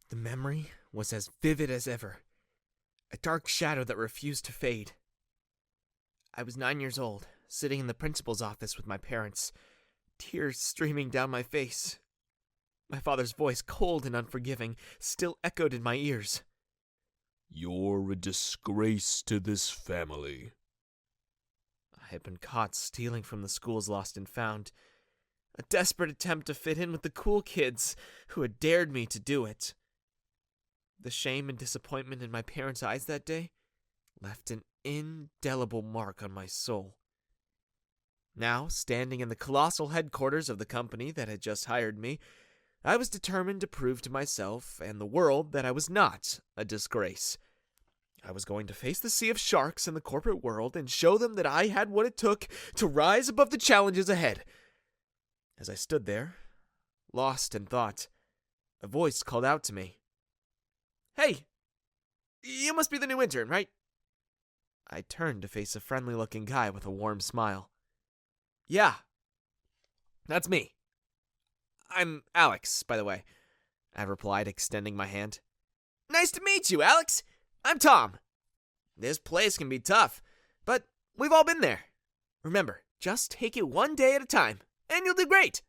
The memory was as vivid as ever, a dark shadow that refused to fade. I was 9 years old, sitting in the principal's office with my parents, tears streaming down my face. My father's voice, cold and unforgiving, still echoed in my ears. "You're a disgrace to this family." I had been caught stealing from the school's lost and found, a desperate attempt to fit in with the cool kids who had dared me to do it. The shame and disappointment in my parents' eyes that day left an indelible mark on my soul. Now, standing in the colossal headquarters of the company that had just hired me, I was determined to prove to myself and the world that I was not a disgrace. I was going to face the sea of sharks in the corporate world and show them that I had what it took to rise above the challenges ahead. As I stood there, lost in thought, a voice called out to me. "Hey, you must be the new intern, right?" I turned to face a friendly-looking guy with a warm smile. "Yeah, that's me. I'm Alex, by the way," I replied, extending my hand. "Nice to meet you, Alex. I'm Tom. This place can be tough, but we've all been there. Remember, just take it one day at a time, and you'll do great."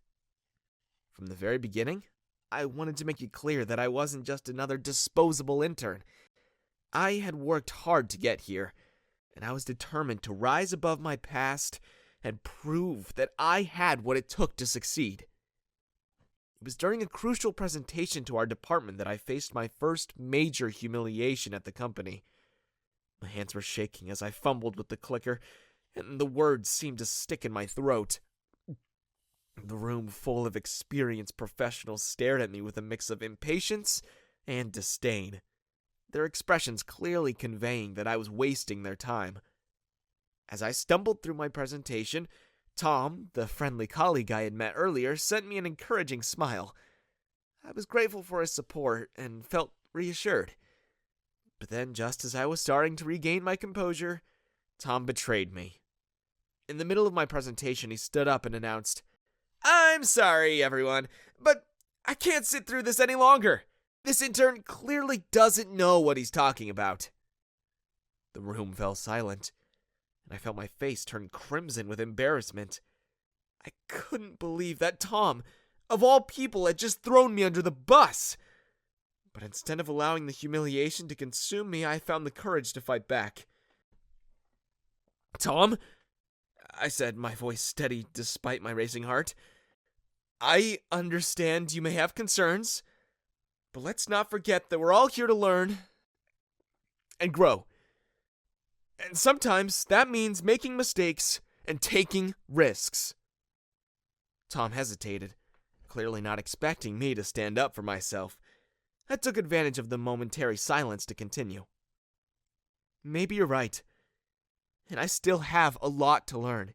From the very beginning, I wanted to make it clear that I wasn't just another disposable intern. I had worked hard to get here, and I was determined to rise above my past and prove that I had what it took to succeed. It was during a crucial presentation to our department that I faced my first major humiliation at the company. My hands were shaking as I fumbled with the clicker, and the words seemed to stick in my throat. The room full of experienced professionals stared at me with a mix of impatience and disdain, their expressions clearly conveying that I was wasting their time. As I stumbled through my presentation, Tom, the friendly colleague I had met earlier, sent me an encouraging smile. I was grateful for his support and felt reassured. But then, just as I was starting to regain my composure, Tom betrayed me. In the middle of my presentation, he stood up and announced, "I'm sorry, everyone, but I can't sit through this any longer. This intern clearly doesn't know what he's talking about." The room fell silent, and I felt my face turn crimson with embarrassment. I couldn't believe that Tom, of all people, had just thrown me under the bus. But instead of allowing the humiliation to consume me, I found the courage to fight back. "Tom," I said, my voice steady despite my racing heart, "I understand you may have concerns, but let's not forget that we're all here to learn and grow. And sometimes that means making mistakes and taking risks." Tom hesitated, clearly not expecting me to stand up for myself. I took advantage of the momentary silence to continue. "Maybe you're right, and I still have a lot to learn.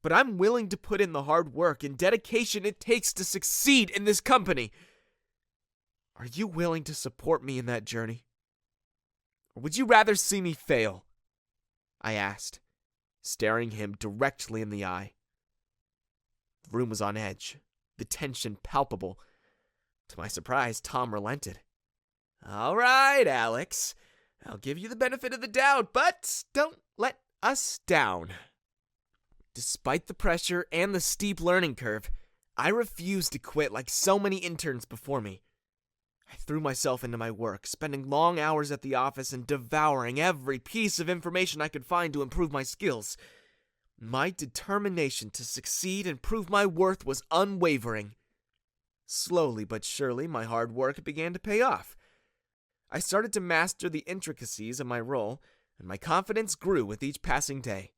But I'm willing to put in the hard work and dedication it takes to succeed in this company. Are you willing to support me in that journey? Or would you rather see me fail?" I asked, staring him directly in the eye. The room was on edge, the tension palpable. To my surprise, Tom relented. "All right, Alex. I'll give you the benefit of the doubt, but don't let us down." Despite the pressure and the steep learning curve, I refused to quit like so many interns before me. I threw myself into my work, spending long hours at the office and devouring every piece of information I could find to improve my skills. My determination to succeed and prove my worth was unwavering. Slowly but surely, my hard work began to pay off. I started to master the intricacies of my role, and my confidence grew with each passing day.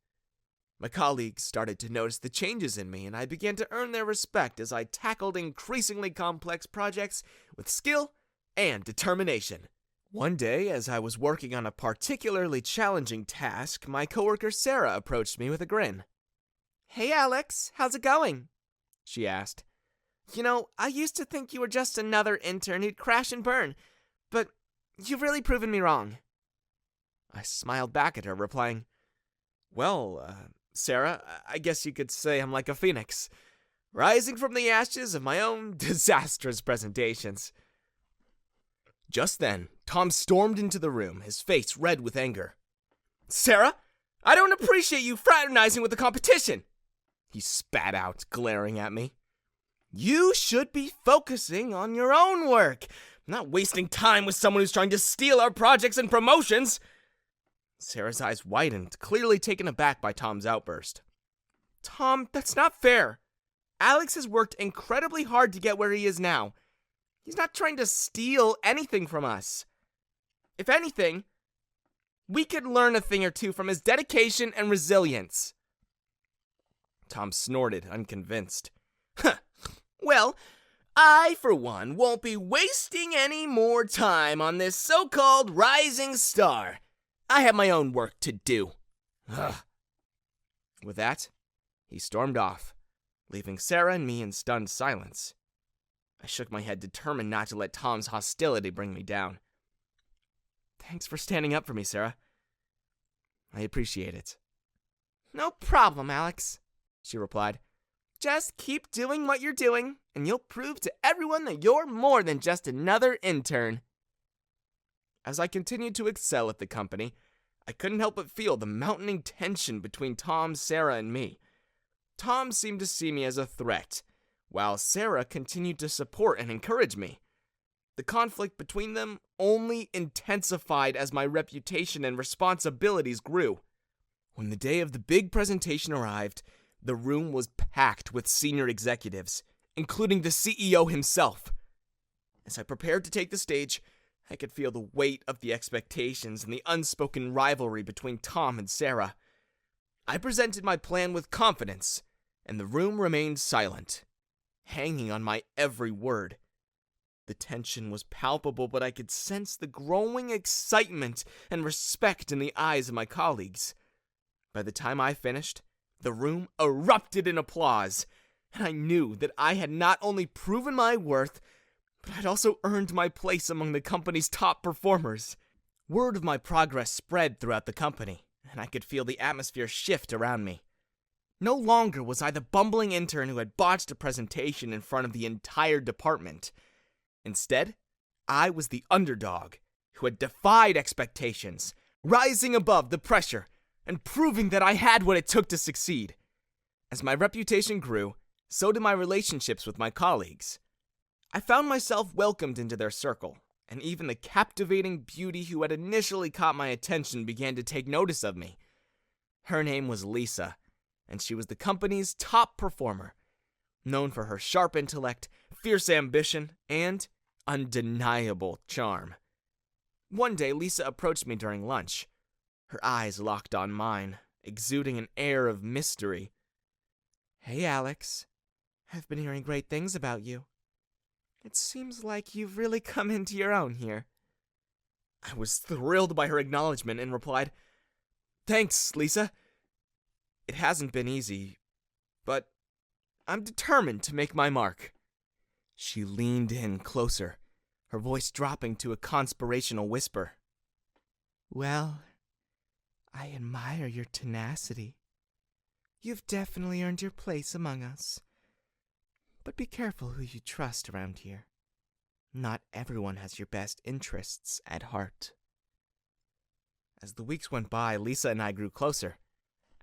My colleagues started to notice the changes in me, and I began to earn their respect as I tackled increasingly complex projects with skill and determination. One day, as I was working on a particularly challenging task, my coworker Sarah approached me with a grin. "Hey, Alex, how's it going?" she asked. "You know, I used to think you were just another intern who'd crash and burn, but you've really proven me wrong." I smiled back at her, replying, "Well, Sarah, I guess you could say I'm like a phoenix, rising from the ashes of my own disastrous presentations." Just then, Tom stormed into the room, his face red with anger. "Sarah, I don't appreciate you fraternizing with the competition," he spat out, glaring at me. "You should be focusing on your own work, not wasting time with someone who's trying to steal our projects and promotions." Sarah's eyes widened, clearly taken aback by Tom's outburst. "Tom, that's not fair. Alex has worked incredibly hard to get where he is now. He's not trying to steal anything from us. If anything, we could learn a thing or two from his dedication and resilience." Tom snorted, unconvinced. "Well, I, for one, won't be wasting any more time on this so-called rising star. I have my own work to do." Ugh. With that, he stormed off, leaving Sarah and me in stunned silence. I shook my head, determined not to let Tom's hostility bring me down. "Thanks for standing up for me, Sarah. I appreciate it." "No problem, Alex," she replied. "Just keep doing what you're doing, and you'll prove to everyone that you're more than just another intern." As I continued to excel at the company, I couldn't help but feel the mounting tension between Tom, Sarah, and me. Tom seemed to see me as a threat, while Sarah continued to support and encourage me. The conflict between them only intensified as my reputation and responsibilities grew. When the day of the big presentation arrived, the room was packed with senior executives, including the CEO himself. As I prepared to take the stage, I could feel the weight of the expectations and the unspoken rivalry between Tom and Sarah. I presented my plan with confidence, and the room remained silent, hanging on my every word. The tension was palpable, but I could sense the growing excitement and respect in the eyes of my colleagues. By the time I finished, the room erupted in applause, and I knew that I had not only proven my worth, but I'd also earned my place among the company's top performers. Word of my progress spread throughout the company, and I could feel the atmosphere shift around me. No longer was I the bumbling intern who had botched a presentation in front of the entire department. Instead, I was the underdog who had defied expectations, rising above the pressure and proving that I had what it took to succeed. As my reputation grew, so did my relationships with my colleagues. I found myself welcomed into their circle, and even the captivating beauty who had initially caught my attention began to take notice of me. Her name was Lisa, and she was the company's top performer, known for her sharp intellect, fierce ambition, and undeniable charm. One day, Lisa approached me during lunch. Her eyes locked on mine, exuding an air of mystery. "Hey, Alex. I've been hearing great things about you. It seems like you've really come into your own here." I was thrilled by her acknowledgement and replied, "Thanks, Lisa. It hasn't been easy, but I'm determined to make my mark." She leaned in closer, her voice dropping to a conspirational whisper. "Well, I admire your tenacity. You've definitely earned your place among us. But be careful who you trust around here. Not everyone has your best interests at heart." As the weeks went by, Lisa and I grew closer,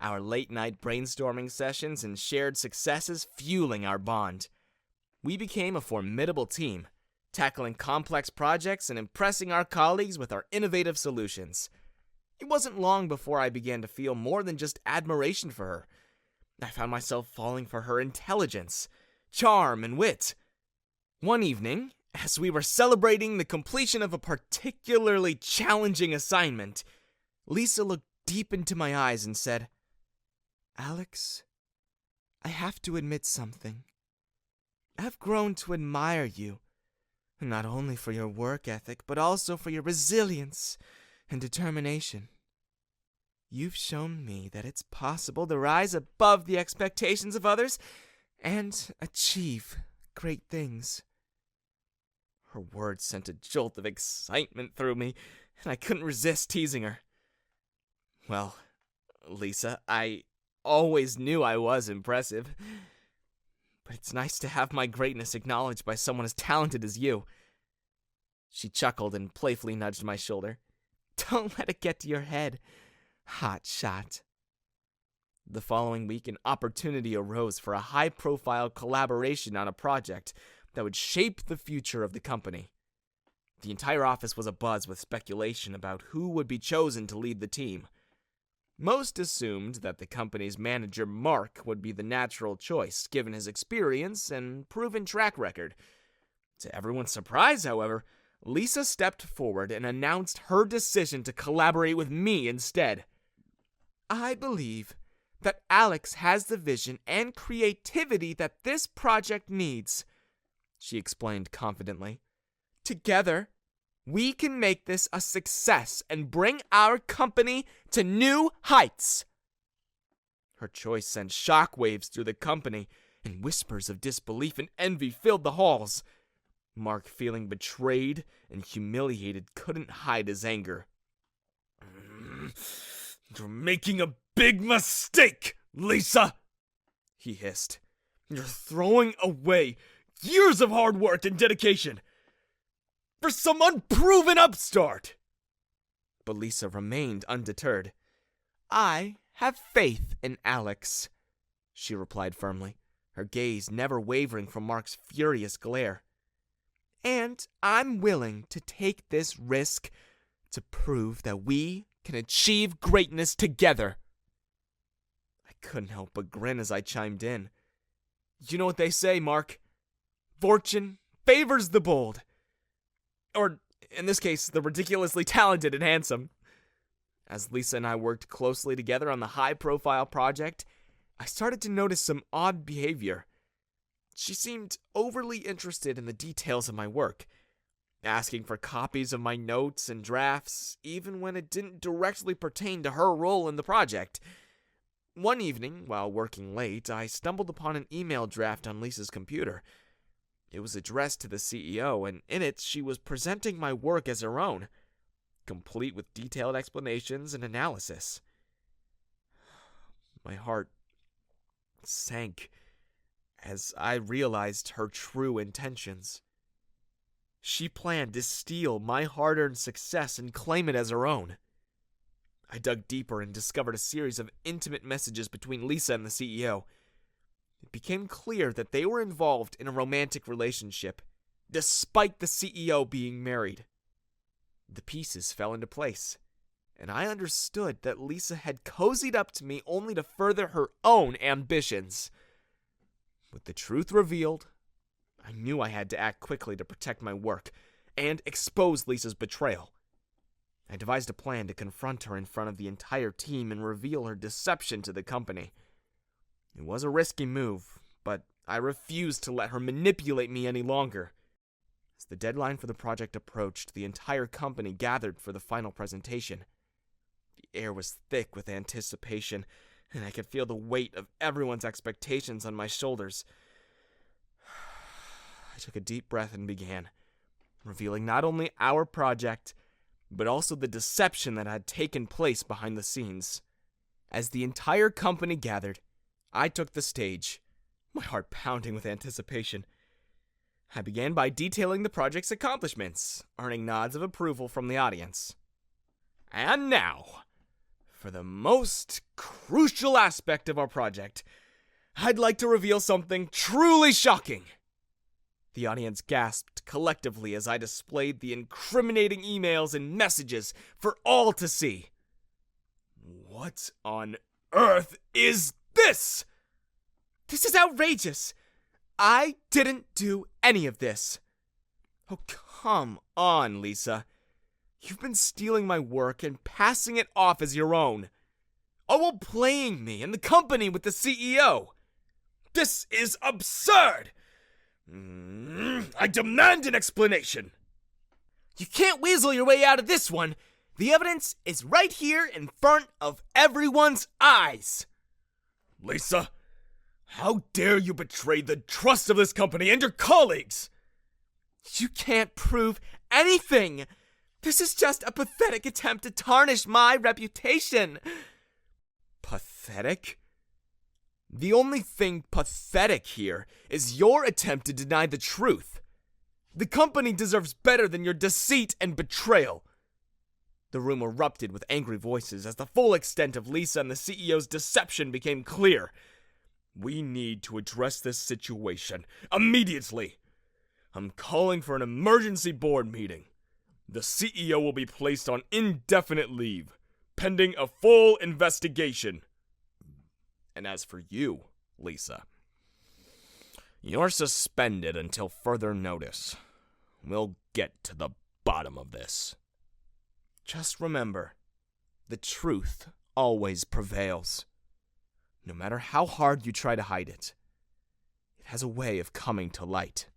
our late-night brainstorming sessions and shared successes fueling our bond. We became a formidable team, tackling complex projects and impressing our colleagues with our innovative solutions. It wasn't long before I began to feel more than just admiration for her. I found myself falling for her intelligence, charm, and wit. One evening, as we were celebrating the completion of a particularly challenging assignment, Lisa looked deep into my eyes and said, "Alex, I have to admit something. I've grown to admire you, not only for your work ethic, but also for your resilience and determination. You've shown me that it's possible to rise above the expectations of others and achieve great things." Her words sent a jolt of excitement through me, and I couldn't resist teasing her. "Well, Lisa, I always knew I was impressive, but it's nice to have my greatness acknowledged by someone as talented as you. She chuckled and playfully nudged my shoulder. Don't let it get to your head. Hot shot. The following week, an opportunity arose for a high-profile collaboration on a project that would shape the future of the company. The entire office was abuzz with speculation about who would be chosen to lead the team. Most assumed that the company's manager, Mark, would be the natural choice, given his experience and proven track record. To everyone's surprise, however, Lisa stepped forward and announced her decision to collaborate with me instead. I believe that Alex has the vision and creativity that this project needs, she explained confidently. Together, we can make this a success and bring our company to new heights. Her choice sent shockwaves through the company, and whispers of disbelief and envy filled the halls. Mark, feeling betrayed and humiliated, couldn't hide his anger. You're making a big mistake, Lisa, he hissed. You're throwing away years of hard work and dedication for some unproven upstart. But Lisa remained undeterred. I have faith in Alex, she replied firmly, her gaze never wavering from Mark's furious glare. And I'm willing to take this risk to prove that we can achieve greatness together. I couldn't help but grin as I chimed in. You know what they say, Mark? Fortune favors the bold. Or, in this case, the ridiculously talented and handsome. As Lisa and I worked closely together on the high-profile project, I started to notice some odd behavior. She seemed overly interested in the details of my work, asking for copies of my notes and drafts, even when it didn't directly pertain to her role in the project. One evening, while working late, I stumbled upon an email draft on Lisa's computer. It was addressed to the CEO, and in it she was presenting my work as her own, complete with detailed explanations and analysis. My heart sank as I realized her true intentions. She planned to steal my hard-earned success and claim it as her own. I dug deeper and discovered a series of intimate messages between Lisa and the CEO. It became clear that they were involved in a romantic relationship, despite the CEO being married. The pieces fell into place, and I understood that Lisa had cozied up to me only to further her own ambitions. With the truth revealed, I knew I had to act quickly to protect my work and expose Lisa's betrayal. I devised a plan to confront her in front of the entire team and reveal her deception to the company. It was a risky move, but I refused to let her manipulate me any longer. As the deadline for the project approached, the entire company gathered for the final presentation. The air was thick with anticipation, and I could feel the weight of everyone's expectations on my shoulders. I took a deep breath and began, revealing not only our project, but also the deception that had taken place behind the scenes. As the entire company gathered, I took the stage, my heart pounding with anticipation. I began by detailing the project's accomplishments, earning nods of approval from the audience. And now, for the most crucial aspect of our project, I'd like to reveal something truly shocking. The audience gasped collectively as I displayed the incriminating emails and messages for all to see. What on earth is this? This is outrageous. I didn't do any of this. Oh, come on, Lisa. You've been stealing my work and passing it off as your own, all while playing me and the company with the CEO. This is absurd. I demand an explanation. You can't weasel your way out of this one. The evidence is right here in front of everyone's eyes. Lisa, how dare you betray the trust of this company and your colleagues? You can't prove anything. This is just a pathetic attempt to tarnish my reputation. Pathetic? The only thing pathetic here is your attempt to deny the truth. The company deserves better than your deceit and betrayal. The room erupted with angry voices as the full extent of Lisa and the CEO's deception became clear. We need to address this situation immediately. I'm calling for an emergency board meeting. The CEO will be placed on indefinite leave, pending a full investigation. And as for you, Lisa, you're suspended until further notice. We'll get to the bottom of this. Just remember, the truth always prevails. No matter how hard you try to hide it, it has a way of coming to light.